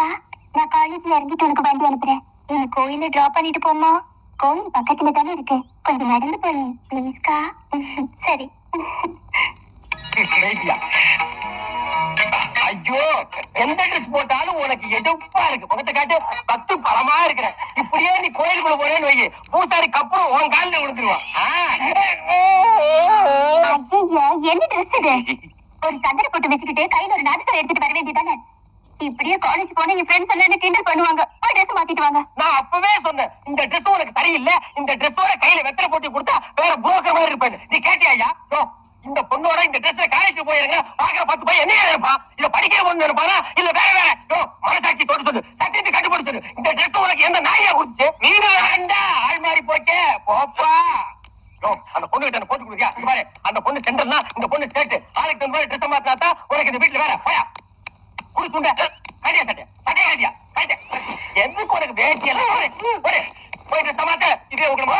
அக்கா, நான் காலேஜ்ல இறங்கிட்டு உனக்கு வண்டி அனுப்புறேன். நீ கோயில டிராப் பண்ணிட்டு போமா? கோயில் பக்கத்துல தானே இருக்கு, கொஞ்சம் நடந்து போய் ப்ளீஸ்க்கா. சரி. ஐயோ, எந்த ட்ரெஸ் போட்டாலும் உனக்கு எடுப்பா இருக்கு. முகத்தை காட்டு, பத்து பழமா இருக்கிற. இப்படியே நீ கோயிலுக்குள்ள போறேன்னு வை, பூசாரிக்கு அப்புறம் உன் காலில் விழுந்துருவான். ஐயா, என்ன ட்ரெஸ் இது? ஒரு சந்தன போட்டு வச்சுக்கிட்டு கையில ஒரு நாடகம் எடுத்துட்டு வர வேண்டியதானே? இப்படியே காலேஜ் போன என் ஃப்ரெண்ட்ஸ் எல்லாம் என்ன கிண்டல் பண்ணுவாங்க. போய் ட்ரெஸ் மாத்திட்டு வாங்க. நான் அப்பவே சொன்னேன், இந்த ட்ரெஸ் உனக்கு சரியில்லை. இந்த ட்ரெஸ்ஸோட கையில வெத்தலை போட்டு கொடுத்தா வேற புரோக்கர் மாதிரி இருப்பேன். நீ கேட்டியா? இந்த பொண்ணோட இந்த ட்ரெஸ்ல காலேஜ் போயிருங்க, பாக்குற 10 பையன் என்ன நினைப்பா? இல்ல படிக்கிற பொண்ணு நினைப்பானா? இல்ல வேற வேற மனசாட்சி தொட்டு சொல்லு, சத்தியத்தை கட்டுப்படுத்து சொல்லு. இந்த ட்ரெஸ் உனக்கு எந்த நாயா குடிச்சு? நீங்க வேண்டா, ஆள் மாறி போச்சே, போப்பா. அந்த பொண்ணு கிட்ட போட்டு கொடுக்கியா? பாரு, அந்த பொண்ணு சென்டர்னா இந்த பொண்ணு ஸ்டேட். ஆளுக்கு தகுந்த மாதிரி ட்ரெஸ் மாத்தினா உனக்கு இந்த வீட்டுல வேற போயா குடிச்சுண்ட கட்டியா சட்டை சட்டையா கட்டியா கட்ட எதுக்கு உனக்கு வேட்டியெல்லாம் போய் ட்ரெஸ் மாத்த இதே உங்களுக்கு